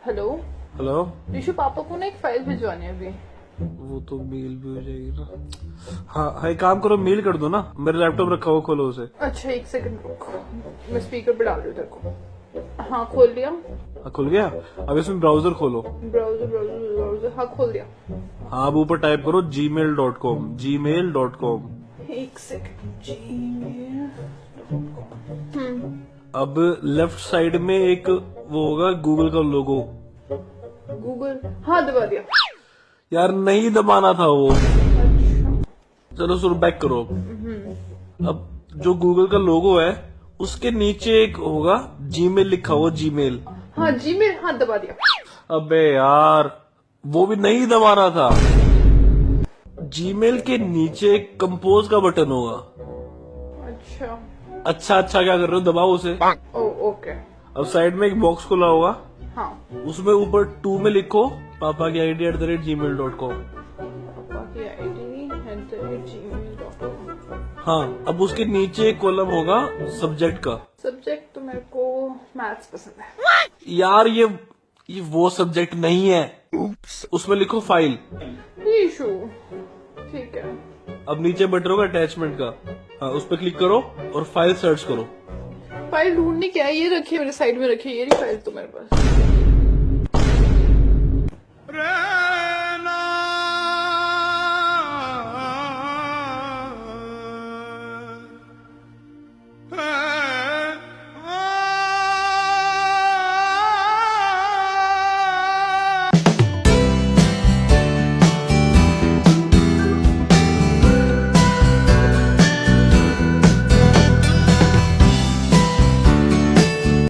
Hello hello. Rishu, पापा को ना एक फाइल भिजवानी है अभी। वो तो मेल भी हो जाएगी ना। हाँ, एक काम करो, मेल कर दो ना। मेरा लैपटॉप रखा हुआ, खोलो उसे। अच्छा एक सेकंड रुको, मैं स्पीकर पे डाल रही हूँ तेरे को। हाँ खोल लिया। हाँ, खुल गया। अब इसमें ब्राउजर खोलो। ब्राउजर ब्राउजर ब्राउजर, हाँ खोल दिया। हाँ, अब ऊपर टाइप करो gmail.com gmail.com। एक सेकंड, जीमेल। अब लेफ्ट साइड में एक वो होगा गूगल का लोगो। गूगल, हाँ दबा दिया। यार नहीं दबाना था वो। अच्छा चलो शुरू, बैक करो। अब जो गूगल का लोगो है उसके नीचे एक होगा जीमेल लिखा हुआ, जीमेल। हाँ जीमेल, हाँ दबा दिया। अबे यार, वो भी नहीं दबाना था। जीमेल के नीचे कंपोज का बटन होगा। अच्छा अच्छा अच्छा, क्या कर रहे हो, दबाओ उसे। ओ ओके। अब साइड में एक बॉक्स खुला होगा, हाँ उसमें ऊपर 2 में लिखो पापा की ID@gmail.com। पापा की ID@gmail.com। हाँ, अब उसके नीचे एक कॉलम होगा सब्जेक्ट का। सब्जेक्ट तो मेरे को मैथ्स पसंद है। यार ये वो सब्जेक्ट नहीं है। उसमें लिखो फाइल। ऋषु ठीक है। अब नीचे बटन होगा अटैचमेंट का। हाँ, उस पर क्लिक करो और फाइल सर्च करो। फाइल ढूंढनी क्या है, ये रखी है मेरे साइड में, रखी है ये रही फाइल तो मेरे पास।